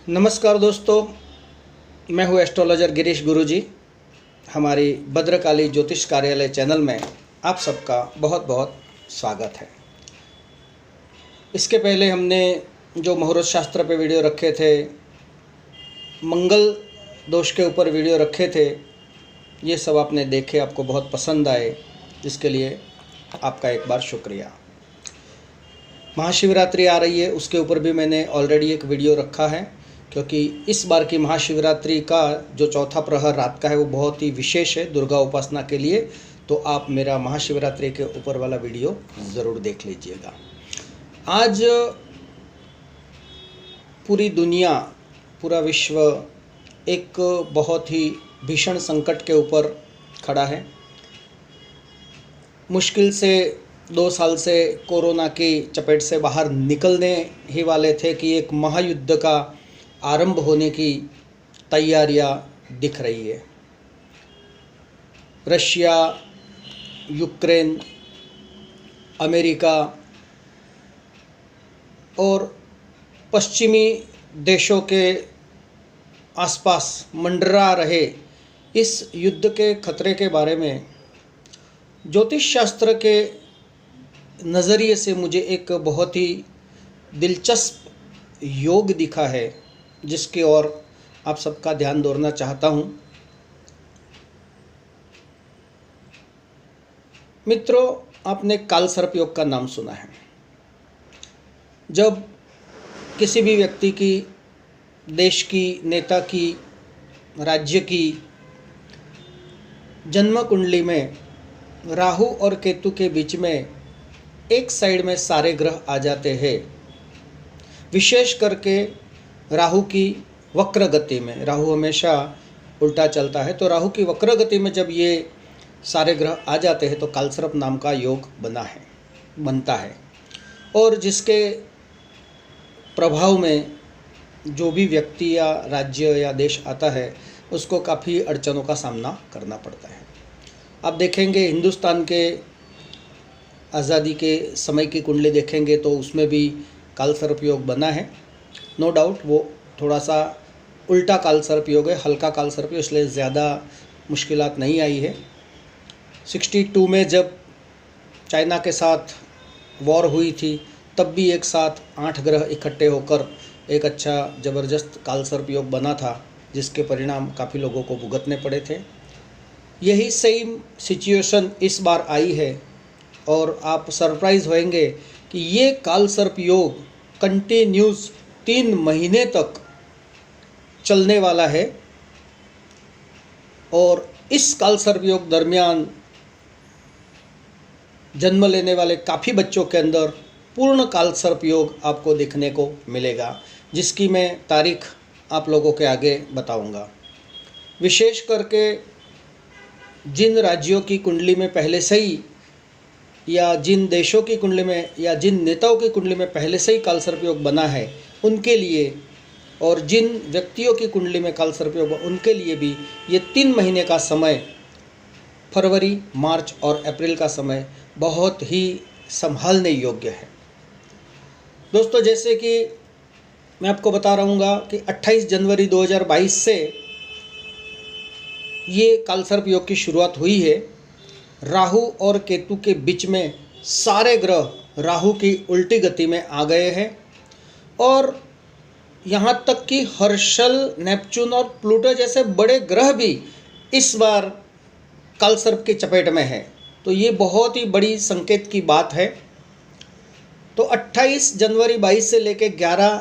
नमस्कार दोस्तों, मैं हूँ एस्ट्रोलॉजर गिरीश गुरुजी। हमारी भद्रकाली ज्योतिष कार्यालय चैनल में आप सबका बहुत बहुत स्वागत है। इसके पहले हमने जो मुहूर्त शास्त्र पे वीडियो रखे थे, मंगल दोष के ऊपर वीडियो रखे थे, ये सब आपने देखे, आपको बहुत पसंद आए, इसके लिए आपका एक बार शुक्रिया। महाशिवरात्रि आ रही है, उसके ऊपर भी मैंने ऑलरेडी एक वीडियो रखा है, क्योंकि इस बार की महाशिवरात्रि का जो चौथा प्रहर रात का है वो बहुत ही विशेष है दुर्गा उपासना के लिए। तो आप मेरा महाशिवरात्रि के ऊपर वाला वीडियो ज़रूर देख लीजिएगा। आज पूरी दुनिया, पूरा विश्व एक बहुत ही भीषण संकट के ऊपर खड़ा है। मुश्किल से 2 साल से कोरोना की चपेट से बाहर निकलने ही वाले थे कि एक महायुद्ध का आरंभ होने की तैयारियां दिख रही है। रशिया, यूक्रेन, अमेरिका और पश्चिमी देशों के आसपास मंडरा रहे इस युद्ध के खतरे के बारे में ज्योतिष शास्त्र के नज़रिए से मुझे एक बहुत ही दिलचस्प योग दिखा है, जिसकी ओर आप सबका ध्यान दौड़ना चाहता हूँ। मित्रों, आपने कालसर्प योग का नाम सुना है। जब किसी भी व्यक्ति की, देश की, नेता की, राज्य की जन्म कुंडली में राहु और केतु के बीच में एक साइड में सारे ग्रह आ जाते हैं, विशेष करके राहु की वक्र गति में, राहु हमेशा उल्टा चलता है, तो राहु की वक्र गति में जब ये सारे ग्रह आ जाते हैं तो कालसर्प नाम का योग बनता है। और जिसके प्रभाव में जो भी व्यक्ति या राज्य या देश आता है उसको काफ़ी अड़चनों का सामना करना पड़ता है। आप देखेंगे हिंदुस्तान के आज़ादी के समय की कुंडली देखेंगे तो उसमें भी कालसर्प योग बना है। नो डाउट वो थोड़ा सा उल्टा कालसर्प योग है, हल्का कालसर्प योग, इसलिए ज़्यादा मुश्किलात नहीं आई है। 62 में जब चाइना के साथ वॉर हुई थी तब भी एक साथ 8 ग्रह इकट्ठे होकर एक अच्छा ज़बरदस्त कालसर्प योग बना था, जिसके परिणाम काफ़ी लोगों को भुगतने पड़े थे। यही सेम सिचुएशन इस बार आई है और आप सरप्राइज़ होंगे कि ये कालसर्प योग कंटिन्यूस 3 महीने तक चलने वाला है। और इस कालसर्प योग दरमियान जन्म लेने वाले काफ़ी बच्चों के अंदर पूर्ण कालसर्प योग आपको देखने को मिलेगा, जिसकी मैं तारीख आप लोगों के आगे बताऊंगा। विशेष करके जिन राज्यों की कुंडली में पहले से ही, या जिन देशों की कुंडली में, या जिन नेताओं की कुंडली में पहले से ही कालसर्प योग बना है उनके लिए, और जिन व्यक्तियों की कुंडली में कालसर्प योग उनके लिए भी ये 3 महीने का समय, फरवरी, मार्च और अप्रैल का समय बहुत ही संभालने योग्य है। दोस्तों, जैसे कि मैं आपको बता रहूँगा कि 28 जनवरी 2022 से ये कालसर्प योग की शुरुआत हुई है। राहु और केतु के बीच में सारे ग्रह राहु की उल्टी गति में आ गए हैं, और यहाँ तक कि हर्षल, नेपच्यून और प्लूटो जैसे बड़े ग्रह भी इस बार कालसर्प की चपेट में है। तो ये बहुत ही बड़ी संकेत की बात है। तो 28 जनवरी 22 से लेकर 11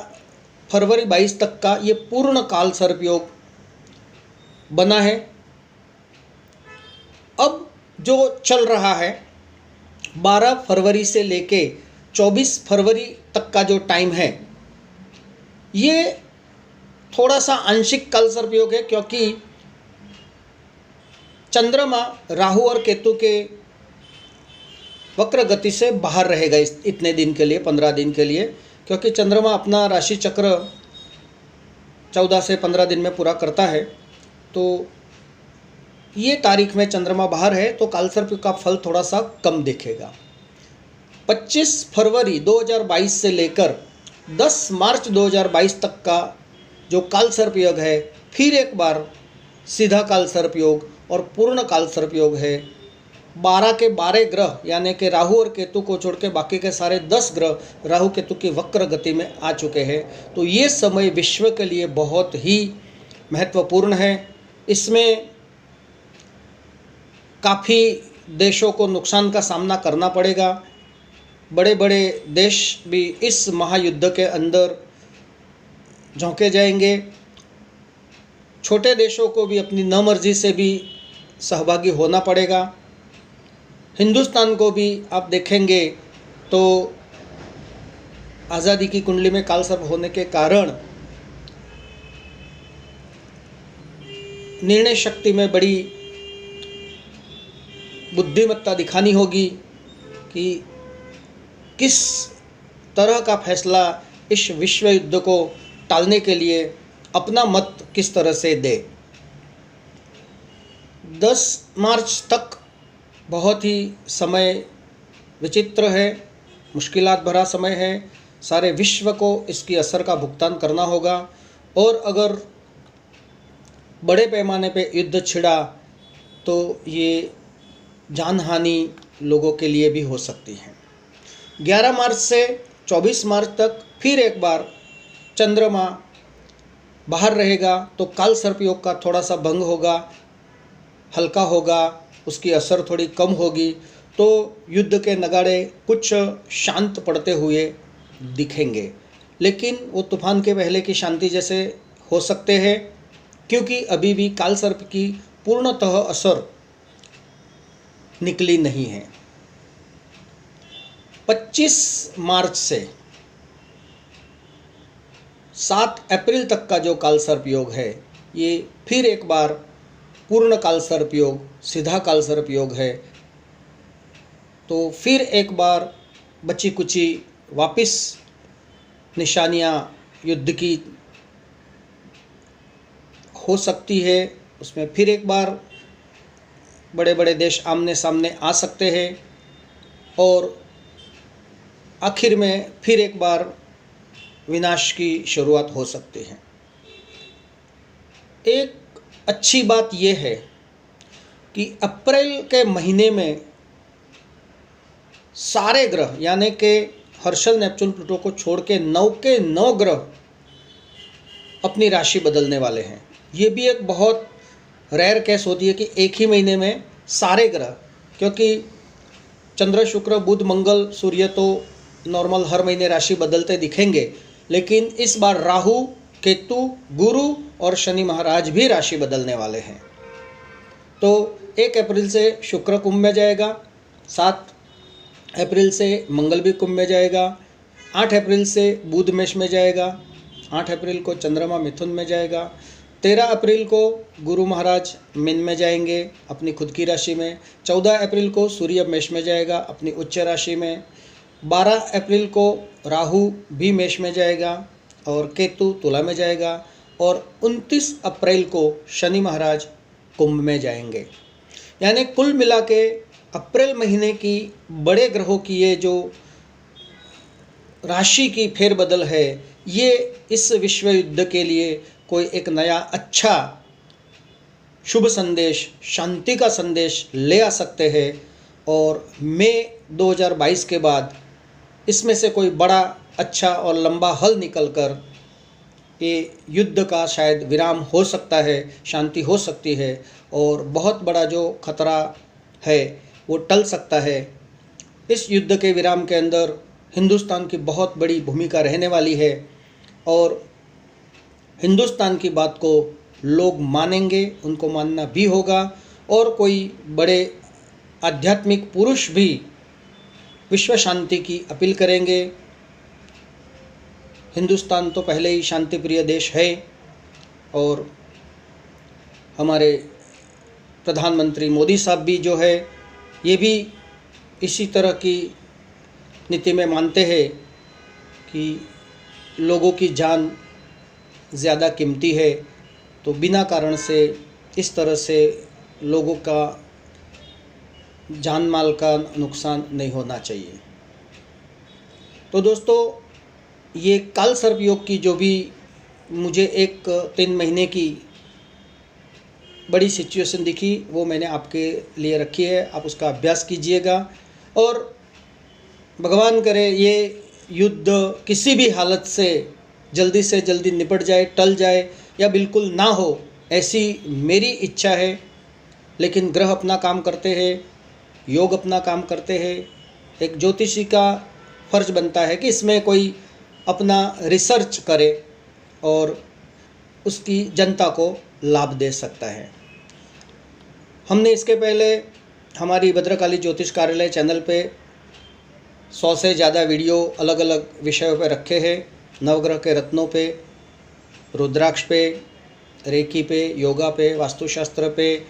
फरवरी 22 तक का ये पूर्ण कालसर्प योग बना है। अब जो चल रहा है 12 फरवरी से लेके 24 फरवरी तक का जो टाइम है, ये थोड़ा सा आंशिक कालसर्प योग है, क्योंकि चंद्रमा राहु और केतु के वक्र गति से बाहर रहेगा इतने दिन के लिए, 15 दिन के लिए, क्योंकि चंद्रमा अपना राशि चक्र 14 से 15 दिन में पूरा करता है। तो ये तारीख में चंद्रमा बाहर है तो कालसर्प का फल थोड़ा सा कम दिखेगा। 25 फरवरी 2022 से लेकर 10 मार्च 2022 तक का जो काल सर्प योग है, फिर एक बार सीधा काल सर्प योग और पूर्ण काल सर्प योग है। 12 के 12 ग्रह यानी कि राहु और केतु को छोड़ के बाकी के सारे 10 ग्रह राहु केतु की वक्र गति में आ चुके हैं। तो ये समय विश्व के लिए बहुत ही महत्वपूर्ण है। इसमें काफ़ी देशों को नुकसान का सामना करना पड़ेगा। बड़े बड़े देश भी इस महायुद्ध के अंदर झोंके जाएंगे। छोटे देशों को भी अपनी नामर्जी से भी सहभागी होना पड़ेगा। हिंदुस्तान को भी आप देखेंगे तो आज़ादी की कुंडली में कालसर्प होने के कारण निर्णय शक्ति में बड़ी बुद्धिमत्ता दिखानी होगी कि किस तरह का फैसला इस विश्व युद्ध को टालने के लिए अपना मत किस तरह से दे। 10 मार्च तक बहुत ही समय विचित्र है, मुश्किलात भरा समय है। सारे विश्व को इसकी असर का भुगतान करना होगा और अगर बड़े पैमाने पे युद्ध छिड़ा तो ये जानहानि लोगों के लिए भी हो सकती है। 11 मार्च से 24 मार्च तक फिर एक बार चंद्रमा बाहर रहेगा तो काल सर्प योग का थोड़ा सा भंग होगा, हल्का होगा, उसकी असर थोड़ी कम होगी। तो युद्ध के नगाड़े कुछ शांत पड़ते हुए दिखेंगे, लेकिन वो तूफान के पहले की शांति जैसे हो सकते हैं, क्योंकि अभी भी काल सर्प की पूर्णतः असर निकली नहीं है। 25 मार्च से 7 अप्रैल तक का जो काल सर्प योग है, ये फिर एक बार पूर्ण काल सर्प योग, सीधा काल सर्प योग है। तो फिर एक बार बची कुची वापस निशानियां युद्ध की हो सकती है। उसमें फिर एक बार बड़े बड़े देश आमने सामने आ सकते हैं और आखिर में फिर एक बार विनाश की शुरुआत हो सकती है। एक अच्छी बात यह है कि अप्रैल के महीने में सारे ग्रह यानी कि हर्षल, नेपच्यून, प्लूटो को छोड़ के 9 के 9 ग्रह अपनी राशि बदलने वाले हैं। ये भी एक बहुत रेयर केस होती है कि एक ही महीने में सारे ग्रह, क्योंकि चंद्र, शुक्र, बुध, मंगल, सूर्य तो नॉर्मल हर महीने राशि बदलते दिखेंगे, लेकिन इस बार राहु, केतु, गुरु और शनि महाराज भी राशि बदलने वाले हैं। तो 1 अप्रैल से शुक्र कुंभ में जाएगा, 7 अप्रैल से मंगल भी कुंभ में जाएगा, 8 अप्रैल से बुध मेष में जाएगा, 8 अप्रैल को चंद्रमा मिथुन में जाएगा, 13 अप्रैल को गुरु महाराज मीन में जाएंगे अपनी खुद की राशि में, 14 अप्रैल को सूर्य मेष में जाएगा अपनी उच्च राशि में, 12 अप्रैल को राहु भी मेष में जाएगा और केतु तुला में जाएगा और 29 अप्रैल को शनि महाराज कुंभ में जाएंगे। यानी कुल मिला के अप्रैल महीने की बड़े ग्रहों की ये जो राशि की फेरबदल है, ये इस विश्व युद्ध के लिए कोई एक नया अच्छा शुभ संदेश, शांति का संदेश ले आ सकते हैं। और मई 2022 के बाद इसमें से कोई बड़ा अच्छा और लंबा हल निकलकर ये युद्ध का शायद विराम हो सकता है, शांति हो सकती है और बहुत बड़ा जो खतरा है वो टल सकता है। इस युद्ध के विराम के अंदर हिंदुस्तान की बहुत बड़ी भूमिका रहने वाली है और हिंदुस्तान की बात को लोग मानेंगे, उनको मानना भी होगा। और कोई बड़े आध्यात्मिक पुरुष भी विश्व शांति की अपील करेंगे। हिंदुस्तान तो पहले ही शांति प्रिय देश है और हमारे प्रधानमंत्री मोदी साहब भी जो है ये भी इसी तरह की नीति में मानते हैं कि लोगों की जान ज़्यादा कीमती है, तो बिना कारण से इस तरह से लोगों का जान माल का नुकसान नहीं होना चाहिए। तो दोस्तों, ये काल सर्प योग की जो भी मुझे एक 3 महीने की बड़ी सिचुएशन दिखी, वो मैंने आपके लिए रखी है। आप उसका अभ्यास कीजिएगा और भगवान करे ये युद्ध किसी भी हालत से जल्दी निपट जाए, टल जाए या बिल्कुल ना हो, ऐसी मेरी इच्छा है। लेकिन ग्रह अपना काम करते हैं, योग अपना काम करते हैं। एक ज्योतिषी का फर्ज बनता है कि इसमें कोई अपना रिसर्च करे और उसकी जनता को लाभ दे सकता है। हमने इसके पहले हमारी भद्रकाली ज्योतिष कार्यालय चैनल पे 100 से ज़्यादा वीडियो अलग अलग विषयों पे रखे हैं। नवग्रह के रत्नों पे, रुद्राक्ष पे, रेकी पे, योगा पे, वास्तुशास्त्र पे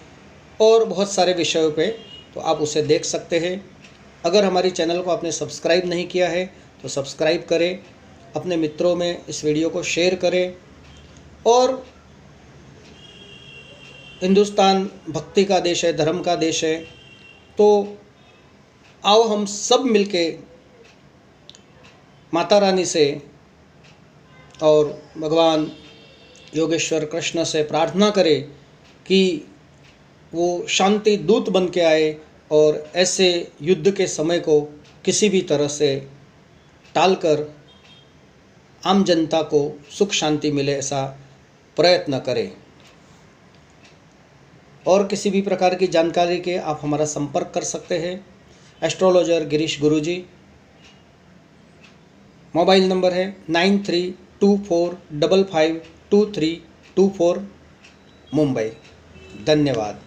और बहुत सारे विषयों पे, तो आप उसे देख सकते हैं। अगर हमारी चैनल को आपने सब्सक्राइब नहीं किया है तो सब्सक्राइब करें, अपने मित्रों में इस वीडियो को शेयर करें। और हिंदुस्तान भक्ति का देश है, धर्म का देश है, तो आओ हम सब मिलके माता रानी से और भगवान योगेश्वर कृष्ण से प्रार्थना करें कि वो शांति दूत बन के आए और ऐसे युद्ध के समय को किसी भी तरह से टालकर आम जनता को सुख शांति मिले, ऐसा प्रयत्न करें। और किसी भी प्रकार की जानकारी के आप हमारा संपर्क कर सकते हैं। एस्ट्रोलॉजर गिरीश गुरुजी। मोबाइल नंबर है 9324552324, मुंबई। धन्यवाद।